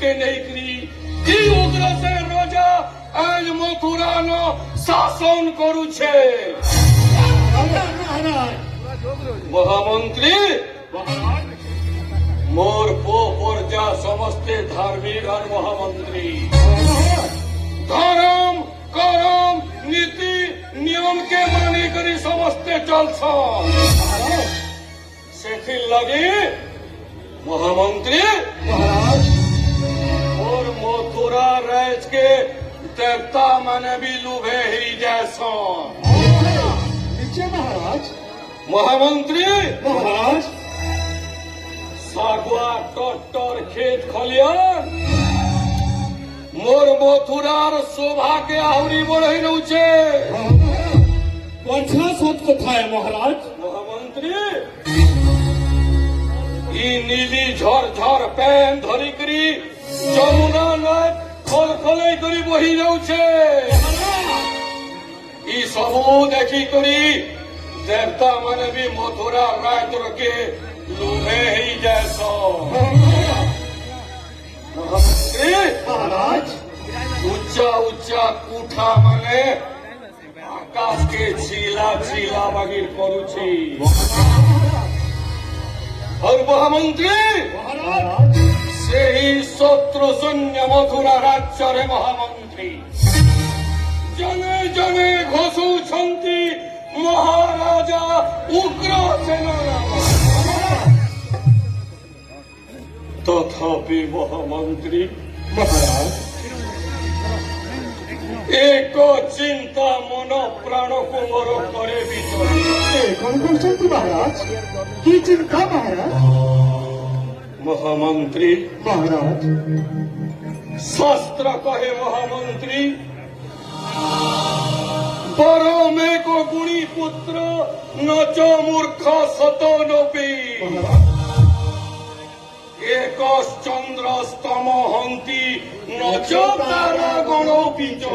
के नहीं उग्रसेन राजा आज मथुरा नो शासन करुछे। महामंत्री मोर पो प्रजा समस्ते धार्मिक और महामंत्री धर्म करम नीति नियम के मानी करी समस्ते चलछन से लगी महामंत्री और मथुरा राज के देवता माने भी लुभे ही जैसन। महाराज महामंत्री महाराज सागुआ टट्टर खेत खलियान मोर मथुरार शोभा के आहरी बढ़े नौचे। अच्छा सत कथा है महाराज। महामंत्री ई नीली झर झर पैन धरी करी जमुना नद खल खले करी बही जाउछे। ई सबू देखी करी देवता माने भी मथुरा राज के लुभे ही जैसो। महामंत्री महाराज ऊंचा ऊंचा कूठा माने आकाश के छीला छीला बगिर करुछी। और महामंत्री महाराज से ही शत्रु शून्य मथुरा राज्य रे महामंत्री जने जने घोषुछन्ति महाराजा उग्रसेन तथापि महामंत्री महाराज एक चिंता मन प्राण को मोर करे भीतर। कौन करछन्ति महाराज की चिंता महाराज। महामंत्री महाराज शास्त्र कहे महामंत्री बरो में को गुणी पुत्र नचो मूर्ख सतो नोपी एक चंद्र स्तम हंती नचो तारा गणोपी च।